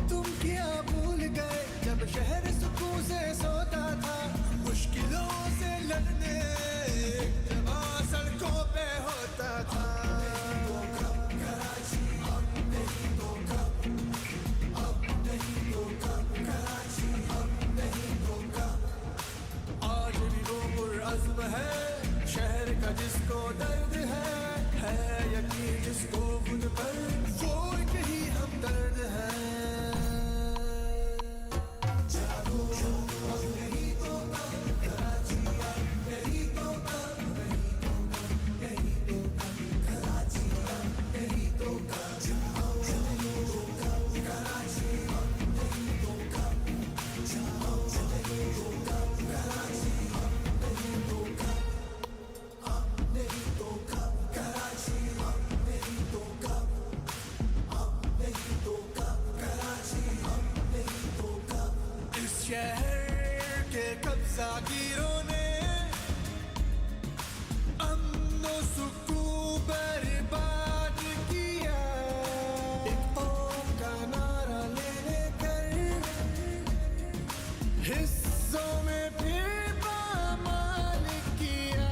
तुम क्या भूल गए जब शहर सुकून से सोता था, मुश्किलों से लड़ने एक जवा सड़कों पे होता था। कराची अब नहीं तो कब, अब नहीं तो कब, कराची अब नहीं तो कब। आज भी वो पुरअज़्म है शहर का जिसको दर्द है यकीन जिसको खुद पर, वो एक ही हमदर्द है। जागो अब नहीं तो कब, कराची अब नहीं तो कब, नहीं तो कब, नहीं तो कब, कराची अब नहीं तो कब। जाओ नहीं तो कब, कराची अब नहीं तो कब, जाओ नहीं तो कब, कराची अब नहीं तो कब, अब नहीं तो कब, कराची अब नहीं तो कब, अब नहीं तो कब, कराची अब नहीं तो कब। इस शहर के कब्ज़ागिरों ने अमन और सुकून बर्बाद किया। एक कौम का नारा ले लेकर हिस्सों में फिर पामाल किया।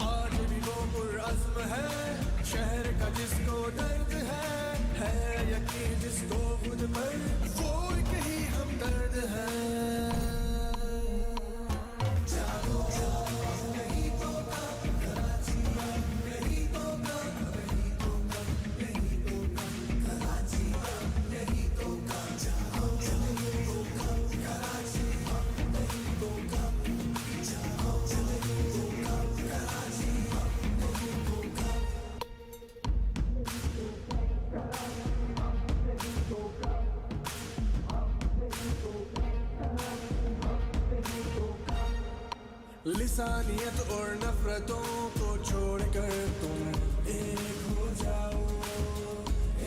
आज भी वो पुरअज़्म है शहर का जिसको दर्द है यकीन जिसको खुद पर, वो एक ही हमदर्द है। जागो अब नहीं तो कब, कराची अब नहीं तो कब, नहीं तो कब, नहीं तो कब, कराची अब नहीं तो कब। जाओ नहीं तो कब, कराची अब नहीं तो कब, जाओ नहीं तो कब, कराची अब नहीं तो कब। लिसानियत और नफरतों को छोड़कर तुम एक हो जाओ,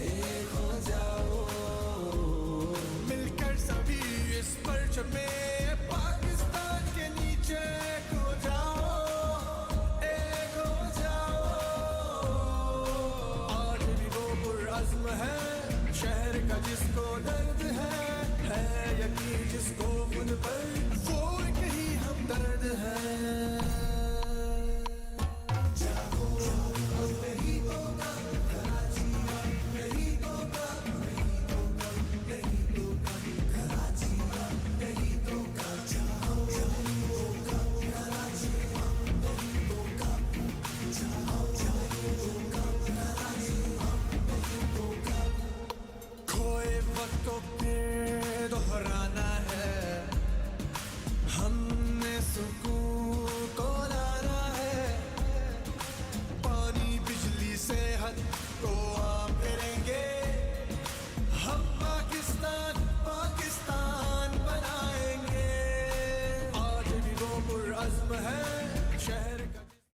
एक हो जाओ। मिलकर सभी इस परचम में